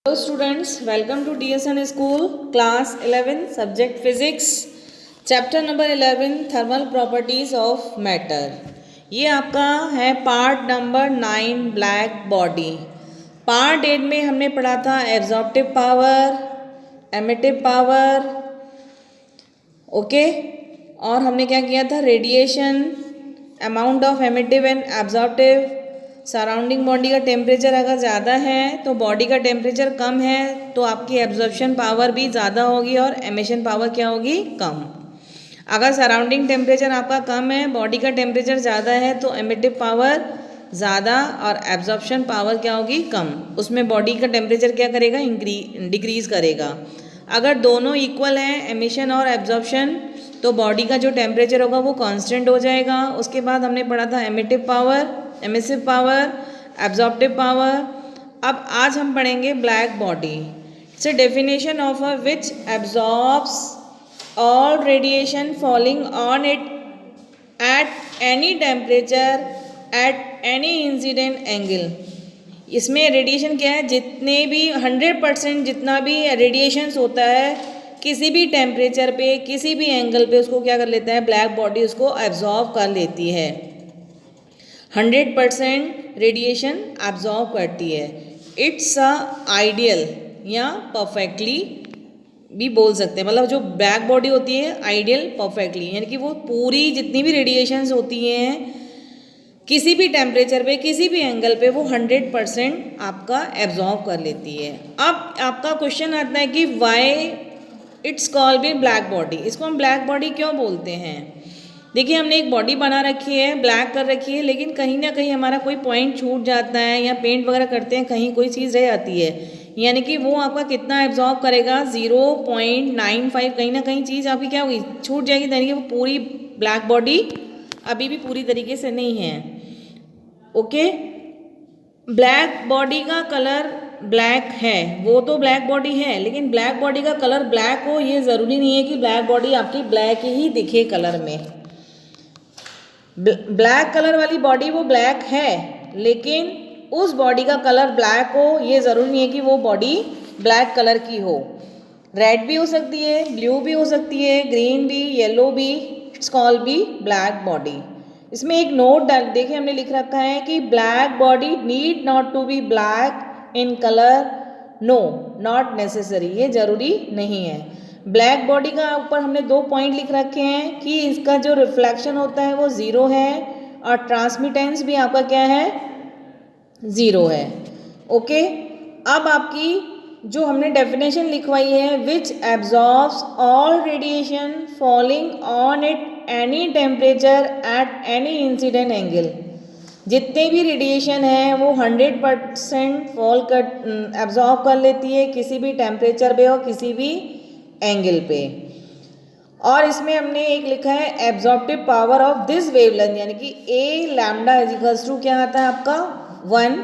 Hello students, welcome to DSN School, class 11, subject physics, chapter number 11, thermal properties of matter. ये आपका है part number 9 black body. Part 8 में हमने पढ़ा था absorptive power, emittive power, okay, और हमने क्या किया था radiation, amount of emittive and absorptive, surrounding body का टेम्परेचर अगर ज़्यादा है तो बॉडी का टेम्परेचर कम है तो आपकी एब्जॉर्प्शन पावर भी ज़्यादा होगी और एमिशन पावर क्या होगी, कम। अगर सराउंडिंग टेम्परेचर आपका कम है, बॉडी का टेम्परेचर ज़्यादा है तो एमिटिव पावर ज़्यादा और एब्जॉर्प्शन पावर क्या होगी, कम। उसमें बॉडी का टेम्परेचर क्या करेगा, डिक्रीज़ करेगा। अगर दोनों इक्वल हैं एमिशन और एब्जॉर्प्शन तो बॉडी का जो टेम्परेचर होगा वो कांस्टेंट हो जाएगा। उसके बाद हमने पढ़ा था emittive power, emissive power, absorptive power. अब आज हम पढ़ेंगे black body. It's a definition of a which absorbs all radiation falling on it at any temperature at any incident angle. इसमें रेडिएशन क्या है, जितने भी 100% जितना भी रेडिएशंस होता है किसी भी टेम्परेचर पे किसी भी एंगल पे उसको क्या कर लेता है, ब्लैक बॉडी उसको एब्जॉर्ब कर लेती है। 100% रेडिएशन एब्जॉर्ब करती है। इट्स अ आइडियल या परफेक्टली भी बोल सकते हैं, मतलब जो ब्लैक बॉडी होती है आइडियल परफेक्टली, यानी कि वो पूरी जितनी भी रेडिएशंस होती हैं किसी भी टेम्परेचर पे किसी भी एंगल पे वो 100% आपका एब्जॉर्ब कर लेती है। अब आपका क्वेश्चन आता है कि why it's called be black body, इसको हम ब्लैक बॉडी क्यों बोलते हैं। देखिए हमने एक बॉडी बना रखी है, ब्लैक कर रखी है, लेकिन कहीं ना कहीं हमारा कोई पॉइंट छूट जाता है या पेंट वगैरह करते हैं कहीं कोई चीज़ रह जाती है, यानी कि वो आपका कितना एब्जॉर्ब करेगा, 0.95। कहीं ना कहीं चीज़ आपकी क्या होगी, छूट जाएगी, यानी कि वो पूरी ब्लैक बॉडी अभी भी पूरी तरीके से नहीं है। ओके, ब्लैक बॉडी का कलर ब्लैक है, वो तो ब्लैक बॉडी है, लेकिन ब्लैक बॉडी का कलर ब्लैक हो ये ज़रूरी नहीं है कि ब्लैक बॉडी आपकी ब्लैक ही दिखे कलर में। ब्लैक कलर वाली बॉडी वो ब्लैक है, लेकिन उस बॉडी का कलर ब्लैक हो ये ज़रूरी नहीं है कि वो बॉडी ब्लैक कलर की हो। रेड भी हो सकती है, ब्लू भी हो सकती है, ग्रीन भी, येलो भी, it's called be black body. इसमें एक नोट देखिए हमने लिख रखा है कि black body need not to be black in colour, no not necessary, ये ज़रूरी नहीं है। ब्लैक बॉडी का ऊपर हमने 2 पॉइंट लिख रखे हैं कि इसका जो रिफ्लेक्शन होता है वो 0 है और ट्रांसमिटेंस भी आपका क्या है, 0 है। ओके, अब आपकी जो हमने डेफिनेशन लिखवाई है, which absorbs all radiation falling on it any temperature at any incident angle. जितने भी रेडिएशन है वो 100% फॉल कर एब्जॉर्ब कर लेती है किसी भी टेम्परेचर पे और किसी भी एंगल पे। और इसमें हमने एक लिखा है absorptive power of this wavelength, यानी कि ए लैम्डा इक्वल्स टू क्या आता है आपका 1।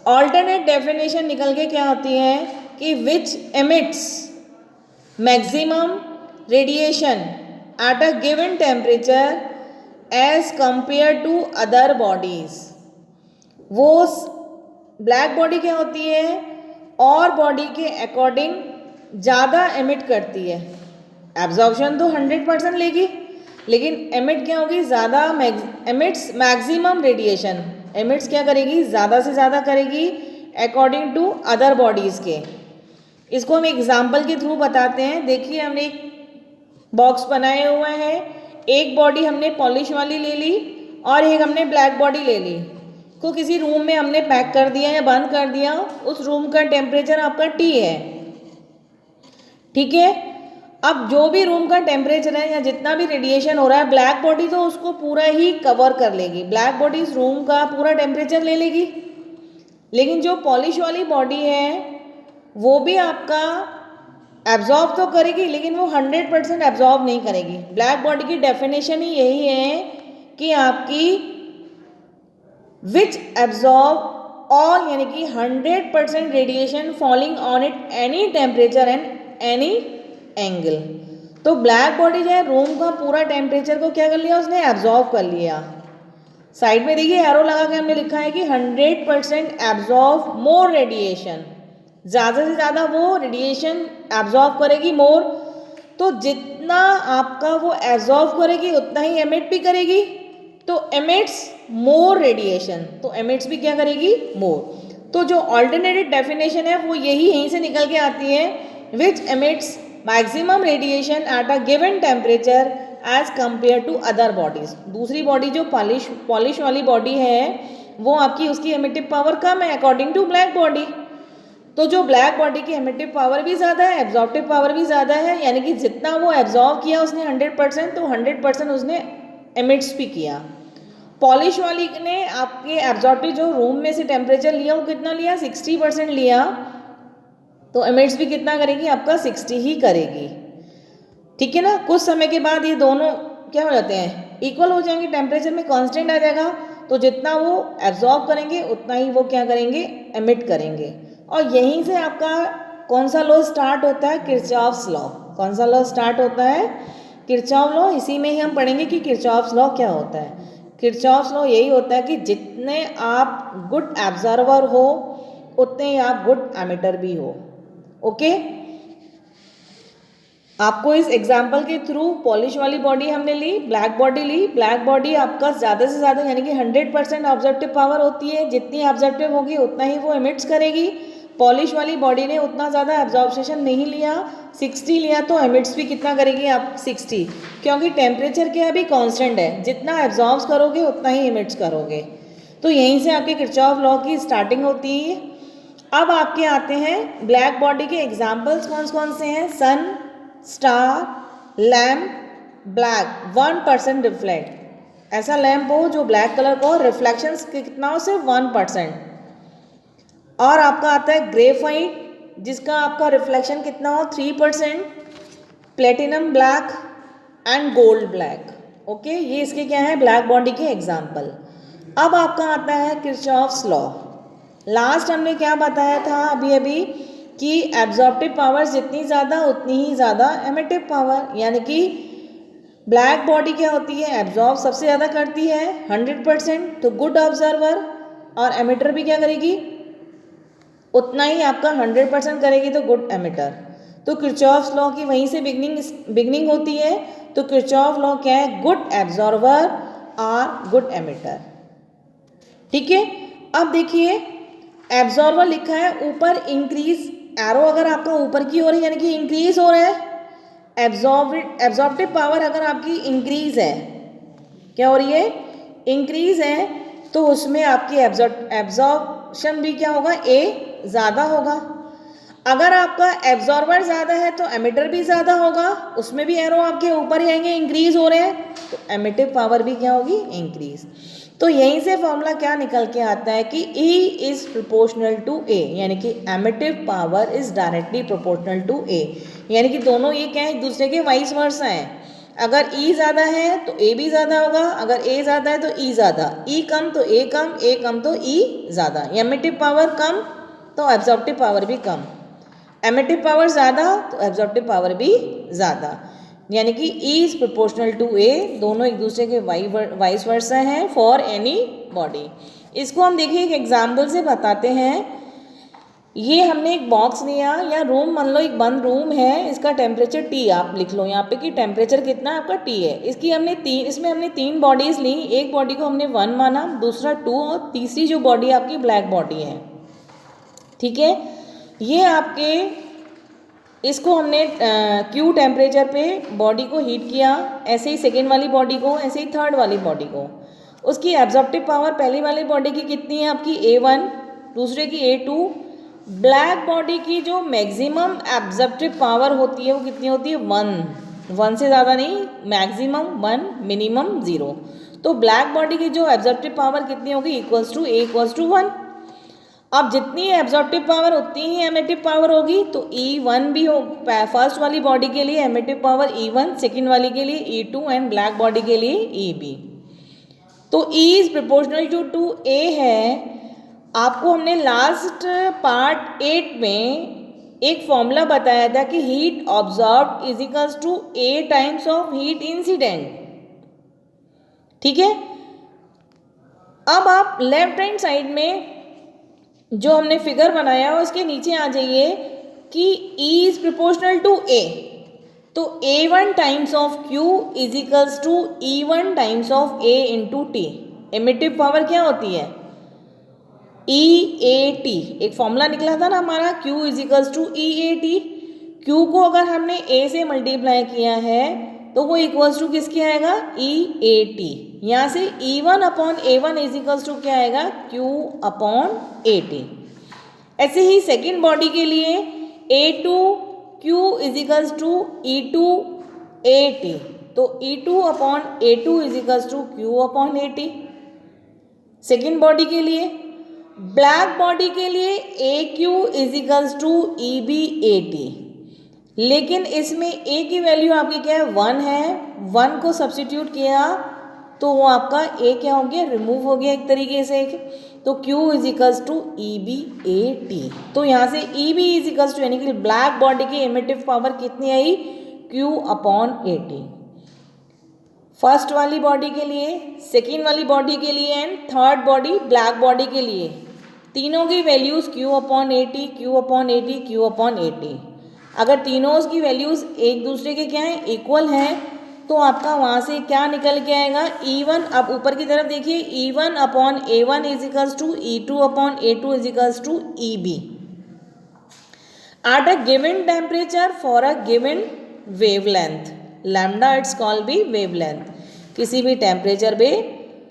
ऑल्टरनेट डेफिनेशन निकल के क्या होती है कि which emits maximum radiation at a given temperature as compare to other bodies. वो ब्लैक बॉडी क्या होती है और बॉडी के अकॉर्डिंग ज़्यादा एमिट करती है। एब्जॉर्प्शन तो 100% लेगी, लेकिन एमिट क्या होगी, ज़्यादा एमिट्स मैक्सिमम रेडिएशन, एमिट्स क्या करेगी, ज़्यादा से ज़्यादा करेगी अकॉर्डिंग टू अदर बॉडीज़ के। इसको हम एग्जाम्पल के थ्रू बताते हैं। देखिए हमने एक बॉक्स बनाए हुए हैं, एक बॉडी हमने पॉलिश वाली ले ली और एक हमने ब्लैक बॉडी ले ली, को किसी रूम में हमने पैक कर दिया या बंद कर दिया। उस रूम का टेम्परेचर आपका T है, ठीक है। अब जो भी रूम का टेम्परेचर है या जितना भी रेडिएशन हो रहा है, ब्लैक बॉडी तो उसको पूरा ही कवर कर लेगी, ब्लैक बॉडी इस रूम का पूरा टेम्परेचर ले लेगी। लेकिन जो पॉलिश वाली बॉडी है वो भी आपका एब्जॉर्ब तो करेगी, लेकिन वो 100% एब्जॉर्ब नहीं करेगी। ब्लैक बॉडी की डेफिनेशन ही यही है कि आपकी विच एब्जॉर्ब ऑल, यानी कि 100% radiation falling on it any temperature and any angle. तो ब्लैक बॉडी जो है रूम का पूरा टेम्परेचर को क्या कर लिया, उसने एब्जॉर्ब कर लिया। साइड में देखिए एरो लगा के हमने लिखा है कि 100% एब्जॉर्ब मोर रेडिएशन, ज़्यादा से ज़्यादा वो रेडिएशन एब्जॉर्ब करेगी मोर, तो जितना आपका वो एब्जॉर्ब करेगी उतना ही एमिट भी करेगी, तो एमिट्स मोर रेडिएशन, तो एमिट्स भी क्या करेगी, मोर। तो जो ऑल्टरनेटिव डेफिनेशन है वो यहीं से निकल के आती है, which emits maximum radiation at a given temperature as compare to other bodies. दूसरी बॉडी जो पॉलिश वाली बॉडी है वो आपकी उसकी एमिटिव पावर कम है अकॉर्डिंग टू ब्लैक बॉडी। तो जो ब्लैक बॉडी की एमिटिव पावर भी ज़्यादा है, एब्जॉर्प्टिव पावर भी ज़्यादा है, यानी कि जितना वो एब्जॉर्व किया उसने 100%, तो 100% उसने एमिट्स भी किया। पॉलिश वाली ने आपके एब्जॉर्प्टिव जो रूम में से टेम्परेचर लिया वो कितना लिया, 60% लिया, तो एमिट्स भी कितना करेगी, आपका 60 ही करेगी। ठीक है ना। कुछ समय के बाद ये दोनों क्या हो जाते हैं, इक्वल हो जाएंगे, टेम्परेचर में कांस्टेंट आ जाएगा, तो जितना वो एब्जॉर्ब करेंगे उतना ही वो क्या करेंगे, एमिट करेंगे। और यहीं से आपका कौन सा लॉ स्टार्ट होता है, किरचॉफ्स लॉ। कौन सा लॉ स्टार्ट होता है, किरचॉफ लॉ। इसी में ही हम पढ़ेंगे कि किरचॉफ्स लॉ क्या होता है। किरचॉफ्स लॉ यही होता है कि जितने आप गुड एब्जॉर्वर हो उतने ही आप गुड एमिटर भी हो। ओके, आपको इस एग्जाम्पल के थ्रू पॉलिश वाली बॉडी हमने ली, ब्लैक बॉडी ली। ब्लैक बॉडी आपका ज़्यादा से ज़्यादा यानी कि 100% ऑब्जर्वेटिव पावर होती है, जितनी ऑब्जर्वेटिव होगी उतना ही वो एमिट्स करेगी। पॉलिश वाली बॉडी ने उतना ज़्यादा एब्जॉर्प्शन नहीं लिया, 60 लिया, तो एमिट्स भी कितना करेगी आप, 60, क्योंकि टेम्परेचर क्या अभी कांस्टेंट है, जितना एब्जॉर्ब करोगे उतना ही एमिट्स करोगे। तो यहीं से आपके किरचॉफ लॉ की स्टार्टिंग होती है। अब आपके आते हैं ब्लैक बॉडी के एग्जाम्पल्स कौन कौन से हैं, सन, स्टार, लैम्प, ब्लैक 1% रिफ्लेक्ट। ऐसा लैम्प हो जो ब्लैक कलर को रिफ्लेक्शन कितना हो, सिर्फ 1%। और आपका आता है ग्रेफाइट जिसका आपका रिफ्लेक्शन कितना हो, 3%, platinum black and gold black. Okay, ये इसके क्या है, ब्लैक बॉडी के एग्जाम्पल। अब आपका आता है किरचॉफ्स लॉ। लास्ट हमने क्या बताया था अभी अभी कि एब्जॉर्प्टिव पावर जितनी ज़्यादा उतनी ही ज़्यादा एमिटिव पावर, यानी कि ब्लैक बॉडी क्या होती है, एब्जॉर्ब सबसे ज़्यादा करती है 100%, तो गुड ऑब्जर्वर, और एमिटर भी क्या करेगी, उतना ही आपका 100% करेगी, तो गुड एमिटर। तो किरचॉफ्स लॉ की वहीं से बिगनिंग होती है। तो किरचॉफ लॉ क्या है, गुड एब्जॉर्वर और गुड एमिटर। ठीक है। अब देखिए एब्जॉर्वर लिखा है ऊपर, इंक्रीज एरो अगर आपका ऊपर की ओर है यानी कि इंक्रीज हो रहा है। एब्जॉर्प्टिव पावर अगर आपकी इंक्रीज है, क्या हो रही है, इंक्रीज है, तो उसमें आपकी एब्जॉर्प्शन भी क्या होगा, ए ज़्यादा होगा। अगर आपका एब्जॉर्बर ज़्यादा है तो एमिटर भी ज़्यादा होगा, उसमें भी एरो आपके ऊपर ही आएंगे, इंक्रीज हो रहे हैं, तो एमिटिव पावर भी क्या होगी, इंक्रीज। तो यहीं से फॉर्मूला क्या निकल के आता है कि E is proportional to A, यानी कि emittive power is directly proportional to A, यानी कि दोनों ये क्या है, एक दूसरे के वाइस वर्सा हैं। अगर E ज़्यादा है तो A भी ज़्यादा होगा, अगर A ज़्यादा है तो E ज़्यादा, E कम तो A कम, A कम तो E ज़्यादा। एमिटिव पावर कम तो एब्जॉर्प्टिव पावर भी कम, एमिटिव पावर ज़्यादा तो एब्जॉर्प्टिव पावर भी ज़्यादा, यानी कि E is proportional to A, दोनों एक दूसरे के वाइस वर्सा हैं फॉर एनी बॉडी। इसको हम देखिए एक एग्जाम्पल से बताते हैं। ये हमने एक बॉक्स लिया या रूम, मान लो एक बंद रूम है, इसका टेम्परेचर T आप लिख लो यहाँ पे कि टेम्परेचर कितना है आपका T है। इसमें हमने 3 बॉडीज़ ली, एक बॉडी को हमने 1 माना, दूसरा 2 और तीसरी जो बॉडी आपकी ब्लैक बॉडी है। ठीक है, ये आपके इसको हमने Q टेम्परेचर पे बॉडी को हीट किया, ऐसे ही सेकेंड वाली बॉडी को, ऐसे ही थर्ड वाली बॉडी को। उसकी एब्जॉर्प्टिव पावर पहली वाली बॉडी की कितनी है आपकी A1, दूसरे की A2। ब्लैक बॉडी की जो मैक्सिमम एब्जॉर्प्टिव पावर होती है वो कितनी होती है, 1 से ज़्यादा नहीं, मैक्सिमम 1, मिनिमम 0। तो ब्लैक बॉडी की जो एब्जॉर्प्टिव पावर कितनी होगी, equals to A equals to 1। अब जितनी एब्जॉर्प्टिव पावर उतनी ही एमिटिव पावर होगी, तो E1 भी हो, फर्स्ट वाली बॉडी के लिए एमिटिव पावर E1, सेकेंड वाली के लिए E2 एंड ब्लैक बॉडी के लिए EB। तो E is proportional to A है। आपको हमने लास्ट पार्ट 8 में एक फॉर्मूला बताया था कि heat absorbed is equals to A times of heat incident. ठीक है, अब आप लेफ्ट हैंड साइड में जो हमने फिगर बनाया है उसके नीचे आ जाइए कि E is proportional to A, तो A1 times of Q is equals to E1 times of A into T। Emittive power क्या होती है? EAT। एक फॉर्मूला निकला था ना हमारा, Q is equals to EAT। Q को अगर हमने A से मल्टीप्लाई किया है तो वो इक्वल्स टू किसके आएगा? EAT। यहाँ से E1 upon A1 is equals to क्या आएगा? Q upon AT। ऐसे ही सेकेंड बॉडी के लिए A2 Q is equals to E2 AT, तो E2 upon A2 is equals to Q upon AT। Second body के लिए, ब्लैक बॉडी के लिए AQ is equals to EBAT, लेकिन इसमें A की वैल्यू आपकी क्या है? 1 है। 1 को सब्सिट्यूट किया तो वो आपका A क्या हो गया? रिमूव हो गया एक तरीके से, तो Q is equals to EBAT। तो यहाँ से EB इज इक्वल्स टू यानी कि ब्लैक बॉडी की एमिटिव पावर कितनी आई? Q upon AT। फर्स्ट वाली बॉडी के लिए, सेकेंड वाली बॉडी के लिए and third body black body के लिए, तीनों की values Q upon AT, Q upon AT, Q upon AT। अगर तीनों की वैल्यूज़ एक दूसरे के क्या हैं? इक्वल हैं, तो आपका वहाँ से क्या निकल के आएगा? E1, अब ऊपर की तरफ देखिए, E1 upon A1 is equals to E2 upon A2 is equals to EB at a given temperature for a given wavelength। Lambda it's called be wavelength. किसी भी टेम्परेचर पे,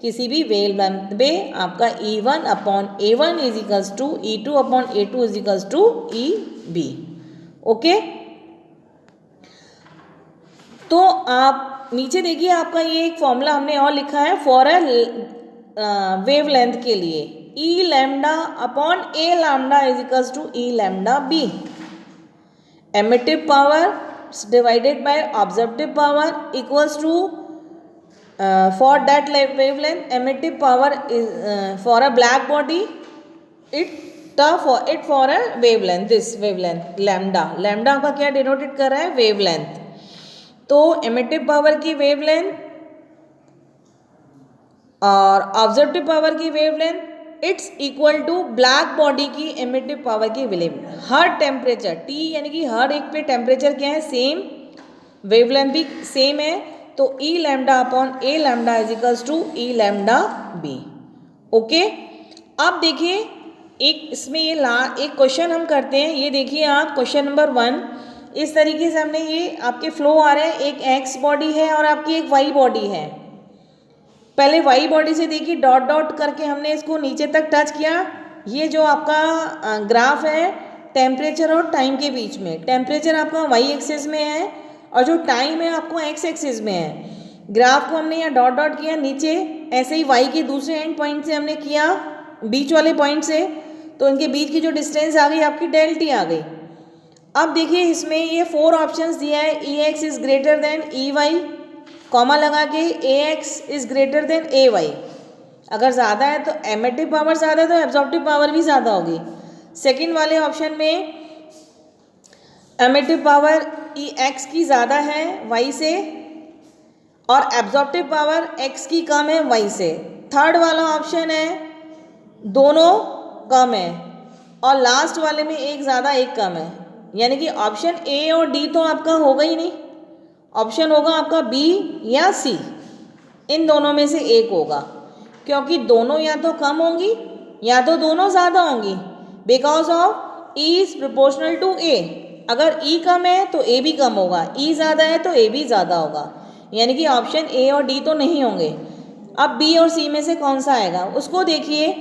किसी भी वेवलेंथ पे आपका E1 upon A1 is equals to E2 upon A2 is equals to EB। Okay, तो आप नीचे देखिए, आपका ये एक फॉर्मूला हमने और लिखा है फॉर अ वेवलेंथ के लिए, E lambda upon A lambda is equals to E lambda B। Emittive power divided by observative power equals to for that wavelength emitted power is for a black body for a wavelength, this wavelength lambda का क्या denoted कर रहा है? Wavelength. तो एमिटिव power की wavelength और absorptive power की wavelength it's equal to black body की एमिटिव पावर की वेवलेंथ। हर टेम्परेचर T यानी कि हर एक पे टेम्परेचर क्या है? सेम, वेवलेंथ भी सेम है, तो E lambda upon A lambda is equals to E lambda B। Okay, अब देखिए एक इसमें ये एक क्वेश्चन हम करते हैं। ये देखिए आप, क्वेश्चन नंबर 1 इस तरीके से हमने, ये आपके फ्लो आ रहे हैं, एक X बॉडी है और आपकी एक Y बॉडी है। पहले Y बॉडी से देखिए, डॉट डॉट करके हमने इसको नीचे तक टच किया। ये जो आपका ग्राफ है टेम्परेचर और टाइम के बीच में, टेम्परेचर आपका Y एक्सिस में है और जो टाइम है आपको X एक्सिस में है। ग्राफ को हमने यहाँ डॉट डॉट किया नीचे, ऐसे ही Y के दूसरे एंड पॉइंट से हमने किया, बीच वाले पॉइंट से, तो इनके बीच की जो डिस्टेंस आ गई आपकी डेल्टी आ गई। अब देखिए इसमें ये 4 ऑप्शंस दिया है, EX is greater than EY, comma लगा के AX is greater than AY। अगर ज़्यादा है तो एमिटिव पावर ज़्यादा है तो एब्जॉर्प्टिव पावर भी ज़्यादा होगी। सेकेंड वाले ऑप्शन में एमिटिव पावर X की ज़्यादा है Y से और एब्जॉर्प्टिव पावर X की कम है Y से। थर्ड वाला ऑप्शन है दोनों कम है और लास्ट वाले में एक ज़्यादा एक कम है, यानी कि ऑप्शन A और D तो आपका होगा ही नहीं, ऑप्शन होगा आपका B या C, इन दोनों में से एक होगा, क्योंकि दोनों या तो कम होंगी या तो दोनों ज़्यादा होंगी, because of E is proportional to A। अगर E कम है तो A भी कम होगा, E ज़्यादा है तो A भी ज़्यादा होगा, यानी कि ऑप्शन A और D तो नहीं होंगे। अब B और C में से कौन सा आएगा उसको देखिए।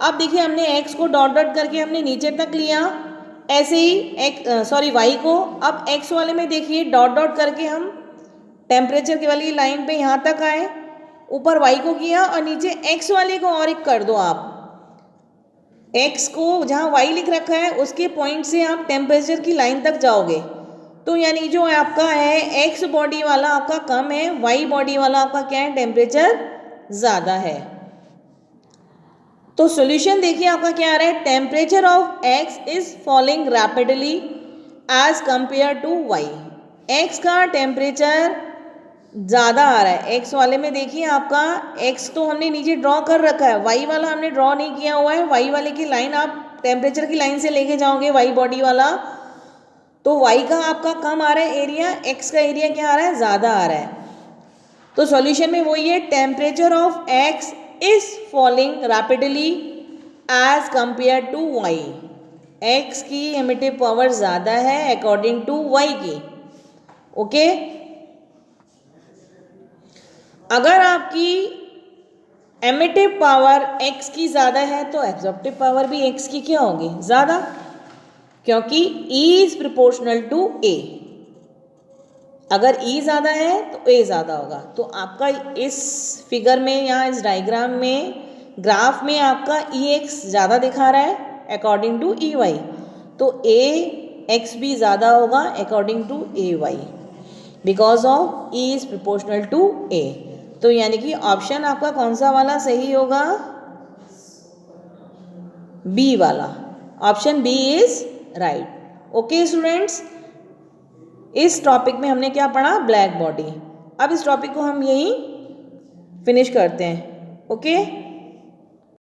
अब देखिए हमने X को डॉट डॉट करके हमने नीचे तक लिया, ऐसे ही Y को, अब X वाले में देखिए डॉट डॉट करके हम टेम्परेचर की वाली लाइन पे यहाँ तक आए, ऊपर Y को किया और नीचे X वाले को और एक कर दो। आप X को जहाँ Y लिख रखा है उसके पॉइंट से आप टेम्परेचर की लाइन तक जाओगे, तो यानी जो आपका है X बॉडी वाला आपका कम है, Y बॉडी वाला आपका क्या है? टेम्परेचर ज़्यादा है। तो सॉल्यूशन देखिए आपका क्या आ रहा है? Temperature of X is falling rapidly as compare to Y। X का टेम्परेचर ज़्यादा आ रहा है। X वाले में देखिए आपका X तो हमने नीचे ड्रॉ कर रखा है, Y वाला हमने ड्रॉ नहीं किया हुआ है। Y वाले की लाइन आप टेम्परेचर की लाइन से लेके जाओगे वाई बॉडी वाला, तो वाई का आपका कम आ रहा है एरिया, एक्स का एरिया क्या आ रहा है, ज़्यादा आ रहा है। तो सॉल्यूशन में वही है, temperature of X is falling rapidly as compare to Y. X की एमिटिव पावर ज़्यादा है अकॉर्डिंग टू वाई की। ओके, अगर आपकी एमिटिव पावर एक्स की ज़्यादा है तो एब्जॉर्प्टिव पावर भी एक्स की क्या होगी, ज़्यादा, क्योंकि E is proportional to A। अगर E ज़्यादा है तो A ज़्यादा होगा। तो आपका इस फिगर में या इस डायग्राम में, ग्राफ में आपका EX ज़्यादा दिखा रहा है अकॉर्डिंग टू EY, तो AX भी ज़्यादा होगा according to AY, because of E is proportional to A। तो यानी कि ऑप्शन आपका कौन सा वाला सही होगा, बी वाला, option B is right. Okay students, इस टॉपिक में हमने क्या पढ़ा, ब्लैक बॉडी। अब इस टॉपिक को हम यहीं फिनिश करते हैं। ओके।